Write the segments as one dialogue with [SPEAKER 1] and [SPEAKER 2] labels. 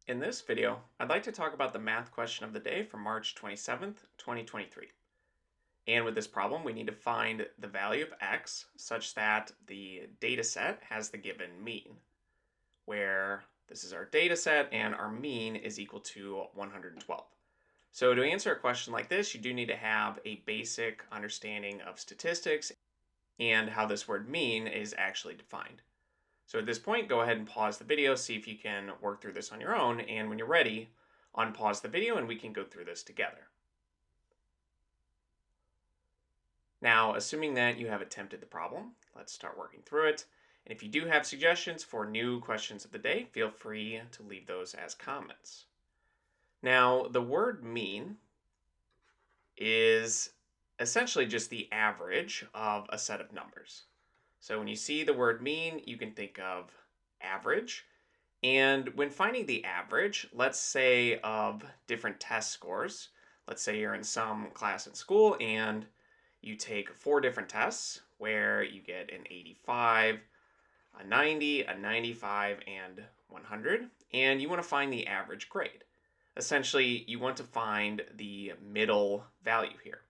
[SPEAKER 1] In this video, I'd like to talk about the math question of the day for March 27th, 2023. And with this problem, we need to find the value of x such that the data set has the given mean, where this is our data set and our mean is equal to 112. So to answer a question like this, you do need to have a basic understanding of statistics and how this word mean is actually defined. So at this point, go ahead and pause the video, see if you can work through this on your own, and when you're ready, unpause the video and we can go through this together. Now, assuming that you have attempted the problem, let's start working through it. And if you do have suggestions for new questions of the day, feel free to leave those as comments. Now, the word mean is essentially just the average of a set of numbers. So when you see the word mean, you can think of average. And when finding the average, let's say of different test scores, let's say you're in some class in school and you take 4 different tests where you get an 85, a 90, a 95, and 100, and you want to find the average grade. Essentially, you want to find the middle value here.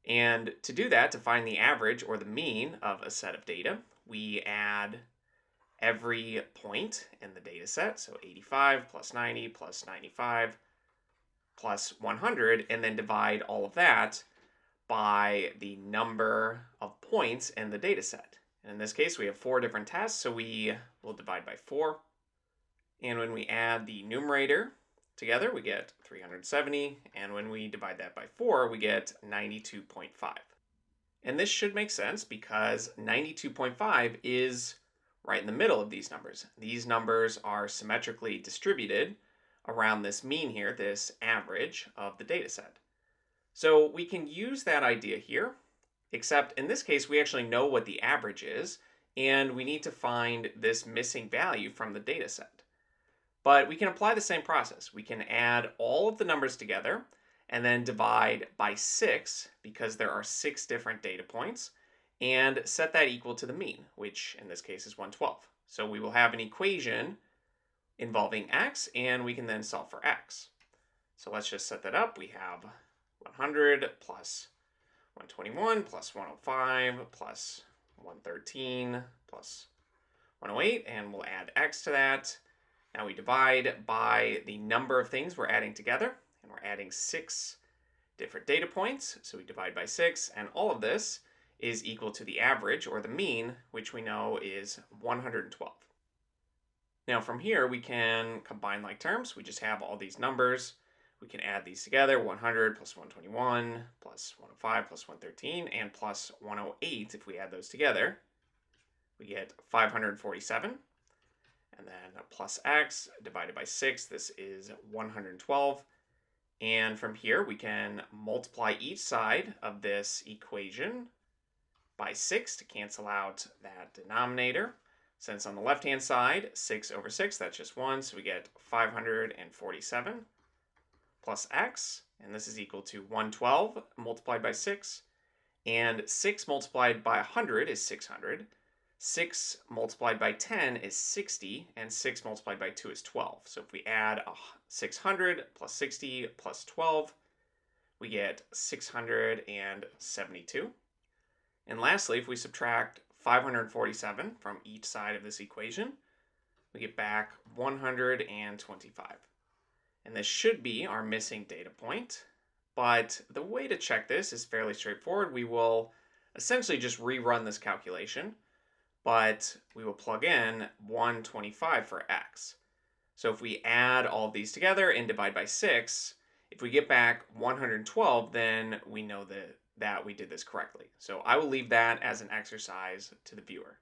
[SPEAKER 1] And to do that, to find the average or the mean of a set of data, we add every point in the data set, so 85 plus 90 plus 95 plus 100, and then divide all of that by the number of points in the data set. And in this case, we have 4 different tests, so we will divide by 4. And when we add the numerator together, we get 370, and when we divide that by 4, we get 92.5. And this should make sense because 92.5 is right in the middle of these numbers. These numbers are symmetrically distributed around this mean here, this average of the data set. So we can use that idea here, except in this case, we actually know what the average is, and we need to find this missing value from the data set. But we can apply the same process. We can add all of the numbers together and then divide by 6 because there are 6 different data points and set that equal to the mean, which in this case is 112. So we will have an equation involving x and we can then solve for x. So let's just set that up. We have 100 plus 121 plus 105 plus 113 plus 108, and we'll add x to that. Now we divide by the number of things we're adding together, and we're adding 6 different data points, so we divide by 6, and all of this is equal to the average, or the mean, which we know is 112. Now from here, we can combine like terms. We just have all these numbers. We can add these together, 100 plus 121 plus 105 plus 113, and plus 108 if we add those together. We get 547. And then plus x divided by 6, this is 112. And from here, we can multiply each side of this equation by 6 to cancel out that denominator. Since on the left-hand side, 6 over 6, that's just 1, so we get 547 plus x, and this is equal to 112 multiplied by 6, and 6 multiplied by 100 is 600. 6 multiplied by 10 is 60, and 6 multiplied by 2 is 12. So if we add 600 plus 60 plus 12, we get 672. And lastly, if we subtract 547 from each side of this equation, we get back 125. And this should be our missing data point. But the way to check this is fairly straightforward. We will essentially just rerun this calculation, but we will plug in 125 for x. So if we add all of these together and divide by 6, if we get back 112, then we know that we did this correctly. So I will leave that as an exercise to the viewer.